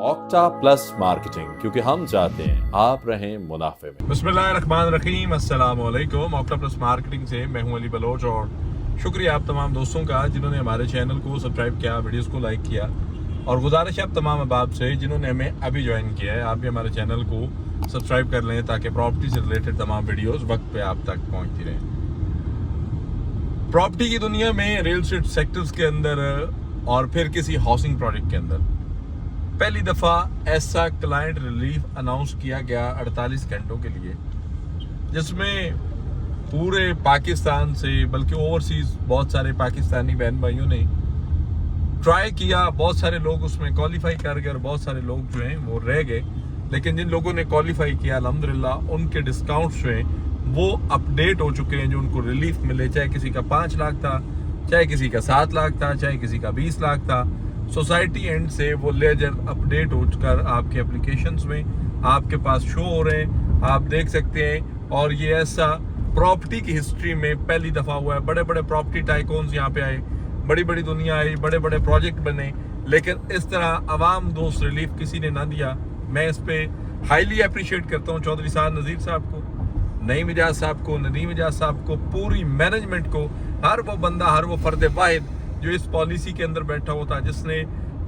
Octa plus marketing, क्योंकि हम चाहते हैं आप रहें मुनाफे में। बिस्मिल्लाहिर्रहमानिर्रहीम, अस्सलाम वालेकुम। ऑक्टा प्लस मार्केटिंग से मैं हूं अली बलोच और शुक्रिया आप तमाम दोस्तों का जिन्होंने हमारे चैनल को सब्सक्राइब किया, वीडियोस को लाइक किया। और गुजारिश है आप तमाम अहबाब से जिन्होंने हमें अभी ज्वाइन किया है, आप भी हमारे चैनल को सब्सक्राइब कर लें ताकि प्रॉपर्टी से रिलेटेड तमाम वीडियोस वक्त पे आप तक पहुंचती रहें। प्रॉपर्टी की दुनिया में रियल एस्टेट सेक्टर्स के अंदर और फिर किसी हाउसिंग प्रोजेक्ट के अंदर पहली दफ़ा ऐसा क्लाइंट रिलीफ अनाउंस किया गया 48 घंटों के लिए, जिसमें पूरे पाकिस्तान से बल्कि ओवरसीज बहुत सारे पाकिस्तानी बहन भाइयों ने ट्राई किया। बहुत सारे लोग उसमें क्वालिफाई कर गए और बहुत सारे लोग जो हैं वो रह गए। लेकिन जिन लोगों ने क्वालिफाई किया अल्हम्दुलिल्लाह उनके डिस्काउंट्स जो हैं वो अपडेट हो चुके हैं, जो उनको रिलीफ मिले, चाहे किसी का 5 लाख था, चाहे किसी का 7 लाख था, चाहे किसी का 20 लाख था। सोसाइटी एंड से वो लेजर अपडेट होकर आपके एप्लीकेशंस में आपके पास शो हो रहे हैं, आप देख सकते हैं। और ये ऐसा प्रॉपर्टी की हिस्ट्री में पहली दफ़ा हुआ है। बड़े बड़े प्रॉपर्टी टाइकॉन्स यहाँ पे आए, बड़ी बड़ी दुनिया आई, बड़े बड़े प्रोजेक्ट बने, लेकिन इस तरह आवाम दोस्त रिलीफ किसी ने ना दिया। मैं इस पर हाईली अप्रिशिएट करता हूँ चौधरी साहब नज़ीर साहब को, नईम इजाज साहब को, नदीम इजाज साहब को, पूरी मैनेजमेंट को, हर वो बंदा, हर वो फर्द वाहिद जो इस पॉलिसी के अंदर बैठा हुआ था, जिसने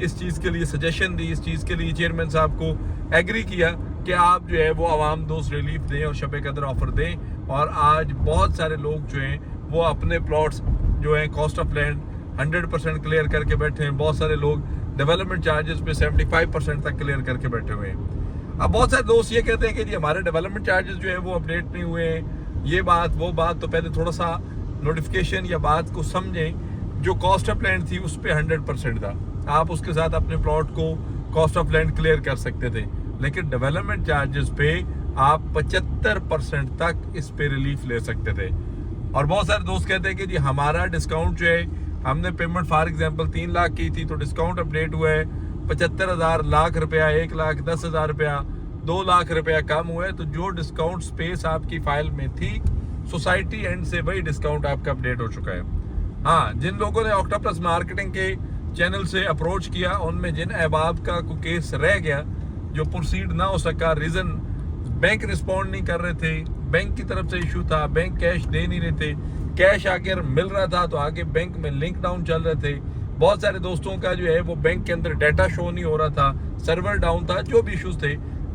इस चीज़ के लिए सजेशन दी, इस चीज़ के लिए चेयरमैन साहब को एग्री किया कि आप जो है वो आवाम दोस्त रिलीफ दें और शब कदर ऑफर दें। और आज बहुत सारे लोग जो हैं वो अपने प्लॉट्स जो हैं कॉस्ट ऑफ लैंड 100% क्लियर करके बैठे हैं। बहुत सारे लोग डेवलपमेंट चार्जेस पे 75% तक क्लियर करके बैठे हुए हैं। अब बहुत सारे दोस्त ये कहते हैं कि जी हमारे डेवलपमेंट चार्जेस जो है वो अपडेट नहीं हुए हैं, ये बात वो बात। तो पहले थोड़ा सा नोटिफिकेशन या बात को समझें। जो कॉस्ट ऑफ लैंड थी उस पर 100% था, आप उसके साथ अपने प्लॉट को कॉस्ट ऑफ लैंड क्लियर कर सकते थे। लेकिन डेवलपमेंट चार्जेस पे आप 75% तक इस पे रिलीफ ले सकते थे। और बहुत सारे दोस्त कहते हैं कि जी हमारा डिस्काउंट जो है, हमने पेमेंट फॉर एग्जांपल 3 लाख की थी तो डिस्काउंट अपडेट हुआ है 75,000 लाख रुपया, 1,10,000 रुपया, 2 लाख रुपया कम हुआ है। तो जो डिस्काउंट स्पेस आपकी फाइल में थी सोसाइटी एंड से वही डिस्काउंट आपका अपडेट हो चुका है। हाँ, जिन लोगों ने ऑक्टा प्लस मार्केटिंग के चैनल से अप्रोच किया उनमें जिन अहबाब का कोई केस रह गया जो प्रोसीड ना हो सका, रीज़न बैंक रिस्पॉन्ड नहीं कर रहे थे, बैंक की तरफ से इशू था, बैंक कैश दे नहीं रहे थे, कैश आगे मिल रहा था तो आगे बैंक में लिंक डाउन चल रहे थे। बहुत सारे दोस्तों का जो है वो बैंक के अंदर डाटा शो नहीं हो रहा था, सर्वर डाउन था, जो भी इशूज़ थे।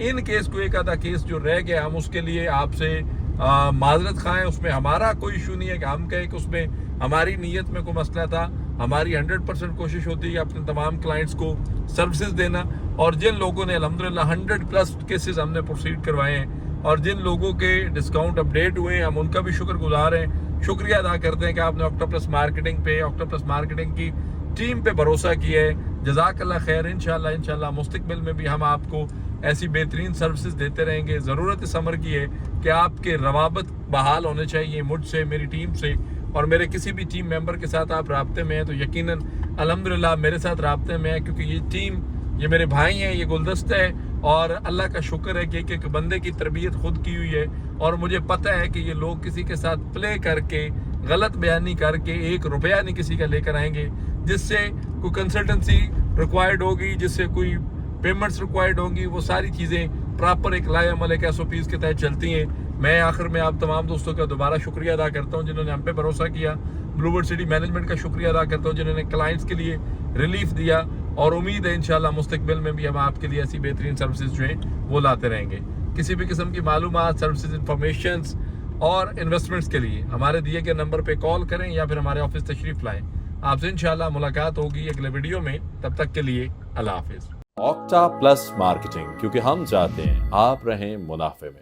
इन केस को एक आधा केस जो रह गया, हम उसके लिए आपसे माजरत खाएं। उसमें हमारा कोई इशू नहीं है कि हम कहें कि उसमें हमारी नीयत में कोई मसला था। हमारी 100% कोशिश होती है अपने तमाम क्लाइंट्स को सर्विसेज देना। और जिन लोगों ने अल्हम्दुलिल्लाह 100+ केसेस हमने प्रोसीड करवाए हैं और जिन लोगों के डिस्काउंट अपडेट हुए हैं, हम उनका भी शुक्रगुजार हैं, शुक्रिया अदा करते हैं कि आपने ऑक्टा प्लस मार्केटिंग पे, ऑक्टा प्लस मार्केटिंग की टीम पे भरोसा किया है। जज़ाकल्लाह खैर। इंशाल्लाह मुस्तकबिल में भी हम आपको ऐसी बेहतरीन सर्विसेज देते रहेंगे। ज़रूरत इस अमर की है कि आपके रवाबत बहाल होने चाहिए मुझसे, मेरी टीम से, और मेरे किसी भी टीम मेंबर के साथ आप राब्ते में हैं तो यकीनन अल्हम्दुलिल्लाह मेरे साथ राब्ते में है, क्योंकि ये टीम, ये मेरे भाई हैं, ये गुलदस्ता है। और अल्लाह का शुक्र है कि एक बंदे की तरबियत खुद की हुई है और मुझे पता है कि ये लोग किसी के साथ प्ले करके, गलत बयानी करके 1 रुपया नहीं किसी का लेकर आएंगे। जिससे कोई कंसल्टेंसी रिक्वायर्ड होगी, जिससे कोई पेमेंट्स रिक्वायर्ड होंगी, वो सारी चीज़ें प्रॉपर एक लाए अमल, एक SOPs के तहत चलती हैं। मैं आखिर में आप तमाम दोस्तों का दोबारा शुक्रिया अदा करता हूं जिन्होंने हम पे भरोसा किया। ब्लूबर्ड सिटी मैनेजमेंट का शुक्रिया अदा करता हूं जिन्होंने क्लाइंट्स के लिए रिलीफ दिया। और उम्मीद है इंशाल्लाह मुस्तकबिल में भी हम आपके लिए ऐसी बेहतरीन सर्विसेज जो हैं वो लाते रहेंगे। किसी भी किस्म की मालूमात, सर्विसेज, इंफॉर्मेशंस और इन्वेस्टमेंट्स के लिए हमारे दिए गए नंबर पर कॉल करें या फिर हमारे ऑफिस तशरीफ लाएँ। आपसे इंशाल्लाह मुलाकात होगी अगले वीडियो में। तब तक के लिए अल्लाह हाफिज़। ऑक्टा प्लस मार्केटिंग, क्योंकि हम चाहते हैं आप रहें मुनाफे में।